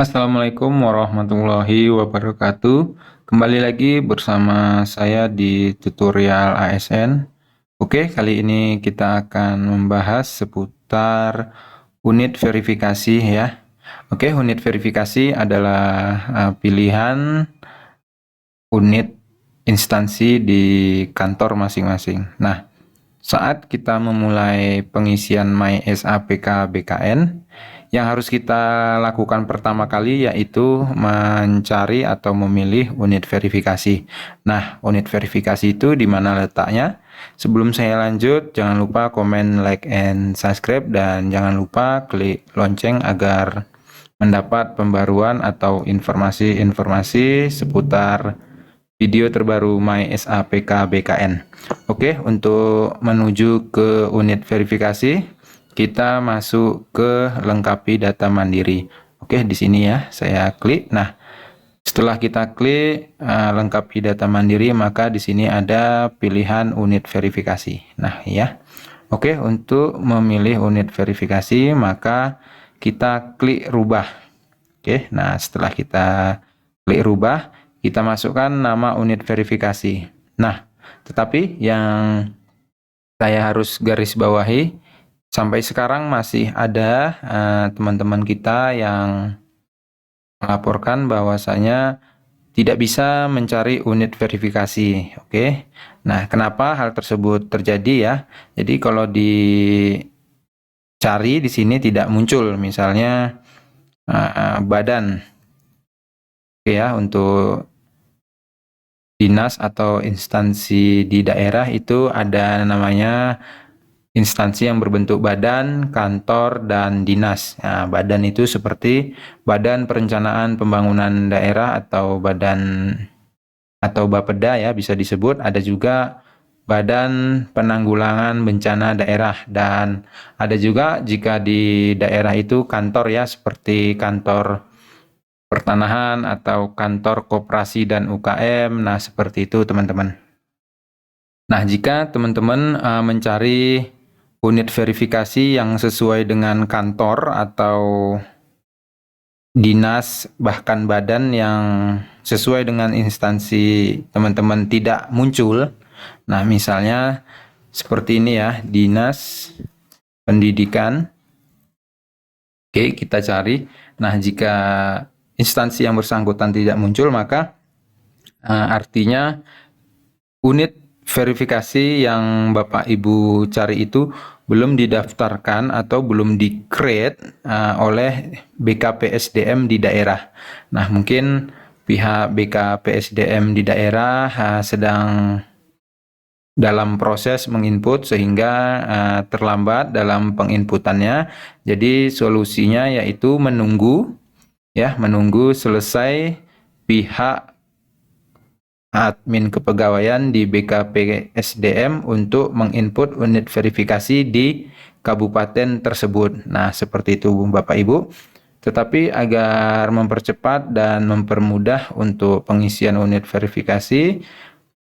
Assalamualaikum warahmatullahi wabarakatuh. Kembali lagi bersama saya di tutorial ASN. Oke, kali ini kita akan membahas seputar unit verifikasi ya. Oke, unit verifikasi adalah pilihan unit instansi di kantor masing-masing. Nah, saat kita memulai pengisian MySAPK BKN, yang harus kita lakukan pertama kali yaitu mencari atau memilih unit verifikasi. Nah, unit verifikasi itu di mana letaknya? Sebelum saya lanjut, jangan lupa komen, like, and subscribe, dan jangan lupa klik lonceng agar mendapat pembaruan atau informasi-informasi seputar video terbaru MySAPK BKN. Oke, untuk menuju ke unit verifikasi, kita masuk ke lengkapi data mandiri. Oke, di sini ya, saya klik. Nah, setelah kita klik lengkapi data mandiri, maka di sini ada pilihan unit verifikasi. Nah, ya. Oke, untuk memilih unit verifikasi, maka kita klik rubah. Oke, nah setelah kita klik rubah, kita masukkan nama unit verifikasi. Nah, tetapi yang saya harus garis bawahi, sampai sekarang masih ada teman-teman kita yang melaporkan bahwasanya tidak bisa mencari unit verifikasi. Oke, nah kenapa hal tersebut terjadi ya? Jadi kalau dicari di sini tidak muncul, misalnya badan. Oke ya, untuk dinas atau instansi di daerah itu ada namanya instansi yang berbentuk badan, kantor, dan dinas. Nah, badan itu seperti Badan Perencanaan Pembangunan Daerah atau Bapeda ya bisa disebut. Ada juga Badan Penanggulangan Bencana Daerah, dan ada juga jika di daerah itu kantor ya, seperti kantor pertanahan atau kantor koperasi dan UKM. Nah, seperti itu teman-teman. Nah, jika teman-teman mencari unit verifikasi yang sesuai dengan kantor atau dinas, bahkan badan yang sesuai dengan instansi teman-teman tidak muncul. Nah, misalnya seperti ini ya, Dinas Pendidikan. Oke, kita cari. Nah, jika instansi yang bersangkutan tidak muncul, maka artinya unit verifikasi yang Bapak Ibu cari itu belum didaftarkan atau belum di-create oleh BKPSDM di daerah. Nah, mungkin pihak BKPSDM di daerah sedang dalam proses menginput sehingga terlambat dalam penginputannya. Jadi solusinya yaitu menunggu selesai pihak admin kepegawaian di BKPSDM untuk menginput unit verifikasi di kabupaten tersebut. Nah, seperti itu Bapak Ibu. Tetapi agar mempercepat dan mempermudah untuk pengisian unit verifikasi,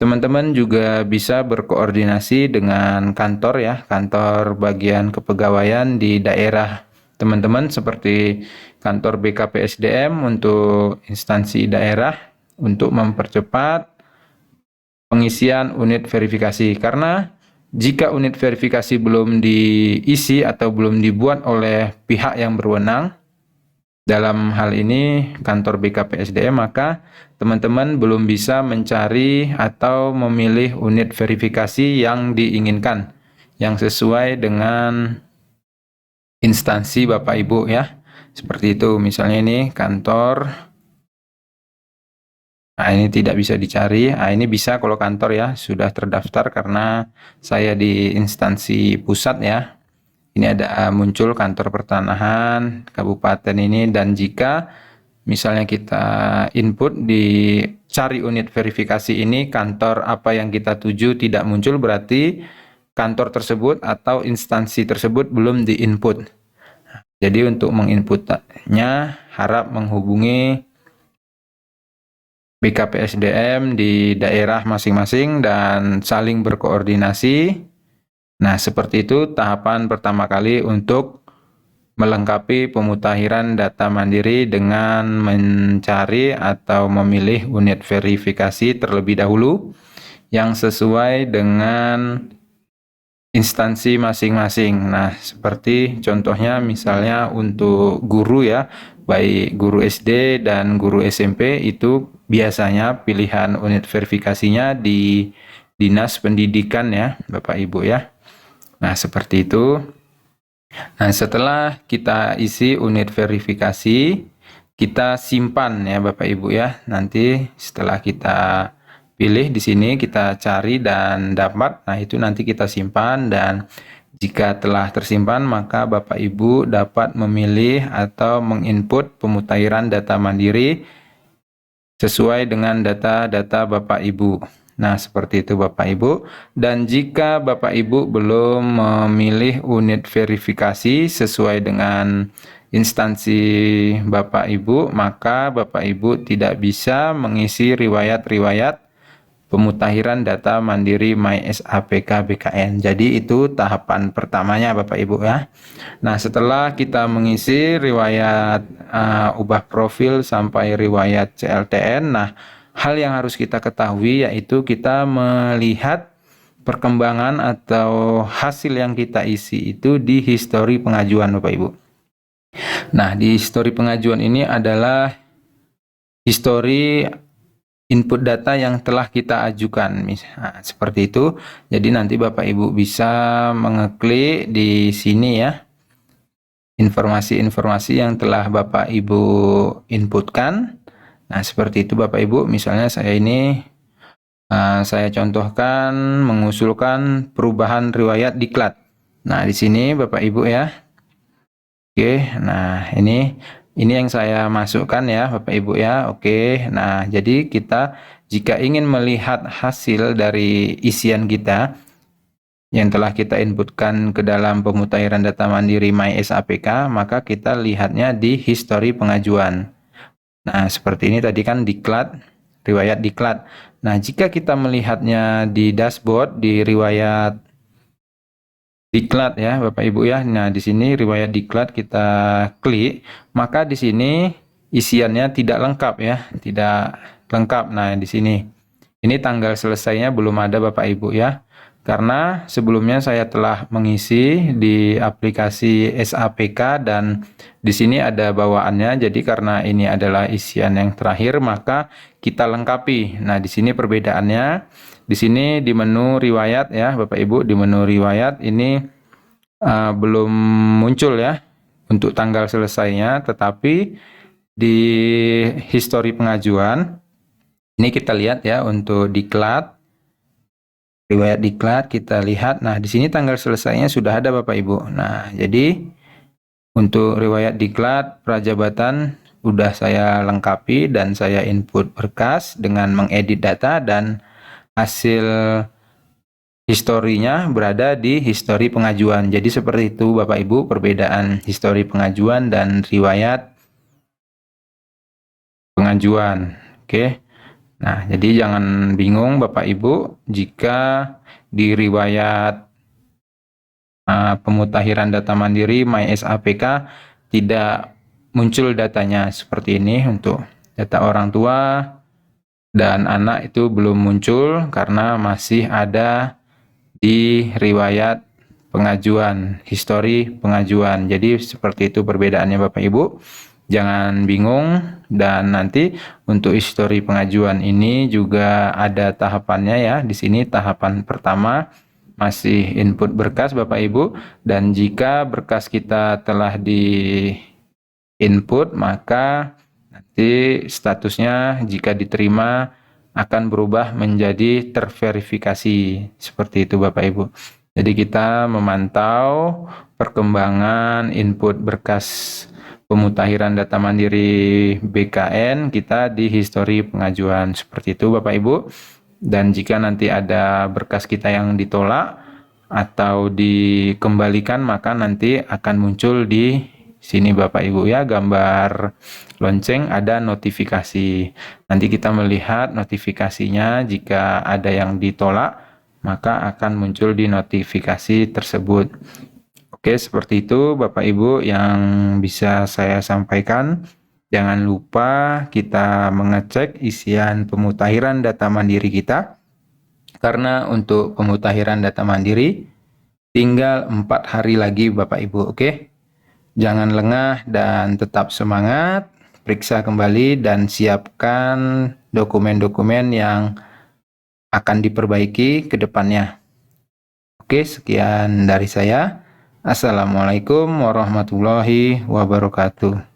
teman-teman juga bisa berkoordinasi dengan kantor ya, kantor bagian kepegawaian di daerah teman-teman, seperti kantor BKPSDM untuk instansi daerah, untuk mempercepat pengisian unit verifikasi. Karena jika unit verifikasi belum diisi atau belum dibuat oleh pihak yang berwenang, dalam hal ini kantor BKPSDM, maka teman-teman belum bisa mencari atau memilih unit verifikasi yang diinginkan, yang sesuai dengan instansi Bapak Ibu ya. Seperti itu, misalnya ini kantor. Nah, ini tidak bisa dicari. Nah, ini bisa kalau kantor ya, sudah terdaftar karena saya di instansi pusat ya. Ini ada muncul kantor pertanahan kabupaten ini, dan jika misalnya kita input di cari unit verifikasi ini, kantor apa yang kita tuju tidak muncul, berarti kantor tersebut atau instansi tersebut belum diinput. Jadi untuk menginputnya harap menghubungi BKPSDM di daerah masing-masing dan saling berkoordinasi. Nah, seperti itu tahapan pertama kali untuk melengkapi pemutakhiran data mandiri dengan mencari atau memilih unit verifikasi terlebih dahulu yang sesuai dengan instansi masing-masing. Nah, seperti contohnya misalnya untuk guru ya, baik guru SD dan guru SMP itu biasanya pilihan unit verifikasinya di Dinas Pendidikan ya, Bapak Ibu ya. Nah, seperti itu. Nah, setelah kita isi unit verifikasi, kita simpan ya Bapak Ibu ya. Nanti setelah kita pilih di sini kita cari dan dapat. Nah, itu nanti kita simpan dan jika telah tersimpan maka Bapak Ibu dapat memilih atau menginput pemutakhiran data mandiri sesuai dengan data-data Bapak Ibu. Nah, seperti itu Bapak Ibu. Dan jika Bapak Ibu belum memilih unit verifikasi sesuai dengan instansi Bapak Ibu, maka Bapak Ibu tidak bisa mengisi riwayat-riwayat pemutakhiran data mandiri MySAPK BKN. Jadi itu tahapan pertamanya Bapak Ibu ya. Nah, setelah kita mengisi riwayat ubah profil sampai riwayat CLTN, nah hal yang harus kita ketahui yaitu kita melihat perkembangan atau hasil yang kita isi itu di histori pengajuan Bapak Ibu. Nah, di histori pengajuan ini adalah histori input data yang telah kita ajukan. Nah, seperti itu. Jadi nanti Bapak Ibu bisa mengeklik di sini ya. Informasi-informasi yang telah Bapak Ibu inputkan. Nah, seperti itu Bapak Ibu. Misalnya saya ini saya contohkan mengusulkan perubahan riwayat diklat. Nah, di sini Bapak Ibu ya. Oke, nah ini yang saya masukkan ya Bapak Ibu ya. Oke, nah jadi kita jika ingin melihat hasil dari isian kita yang telah kita inputkan ke dalam pemutakhiran data mandiri MySAPK, maka kita lihatnya di histori pengajuan. Nah, seperti ini tadi kan diklat, riwayat diklat. Nah, jika kita melihatnya di dashboard, di riwayat diklat ya Bapak Ibu ya. Nah, di sini riwayat diklat kita klik, maka di sini isiannya tidak lengkap ya, tidak lengkap. Nah, di sini ini tanggal selesainya belum ada Bapak Ibu ya. Karena sebelumnya saya telah mengisi di aplikasi SAPK dan di sini ada bawaannya. Jadi karena ini adalah isian yang terakhir, maka kita lengkapi. Nah, di sini perbedaannya. Di sini di menu riwayat ya, Bapak Ibu, di menu riwayat ini belum muncul ya untuk tanggal selesainya, tetapi di histori pengajuan ini kita lihat ya untuk diklat. Riwayat diklat kita lihat. Nah, di sini tanggal selesainya sudah ada Bapak Ibu. Nah, jadi untuk riwayat diklat prajabatan sudah saya lengkapi dan saya input berkas dengan mengedit data dan hasil historinya berada di histori pengajuan. Jadi seperti itu Bapak Ibu perbedaan histori pengajuan dan riwayat pengajuan. Oke. Nah, jadi jangan bingung Bapak Ibu jika di riwayat pemutakhiran data mandiri MySAPK tidak muncul datanya seperti ini. Untuk data orang tua dan anak itu belum muncul karena masih ada di riwayat pengajuan, histori pengajuan. Jadi seperti itu perbedaannya Bapak Ibu. Jangan bingung, dan nanti untuk histori pengajuan ini juga ada tahapannya ya. Di sini tahapan pertama masih input berkas Bapak Ibu, dan jika berkas kita telah di input maka nanti statusnya jika diterima akan berubah menjadi terverifikasi. Seperti itu Bapak Ibu. Jadi kita memantau perkembangan input berkas pemutakhiran data mandiri BKN kita di histori pengajuan. Seperti itu Bapak Ibu. Dan jika nanti ada berkas kita yang ditolak atau dikembalikan, maka nanti akan muncul di sini Bapak Ibu ya, gambar lonceng ada notifikasi. Nanti kita melihat notifikasinya, jika ada yang ditolak maka akan muncul di notifikasi tersebut. Oke, seperti itu Bapak Ibu yang bisa saya sampaikan. Jangan lupa kita mengecek isian pemutahiran data mandiri kita. Karena untuk pemutahiran data mandiri tinggal 4 hari lagi Bapak Ibu, oke? Jangan lengah dan tetap semangat. Periksa kembali dan siapkan dokumen-dokumen yang akan diperbaiki ke depannya. Oke, sekian dari saya. Assalamualaikum warahmatullahi wabarakatuh.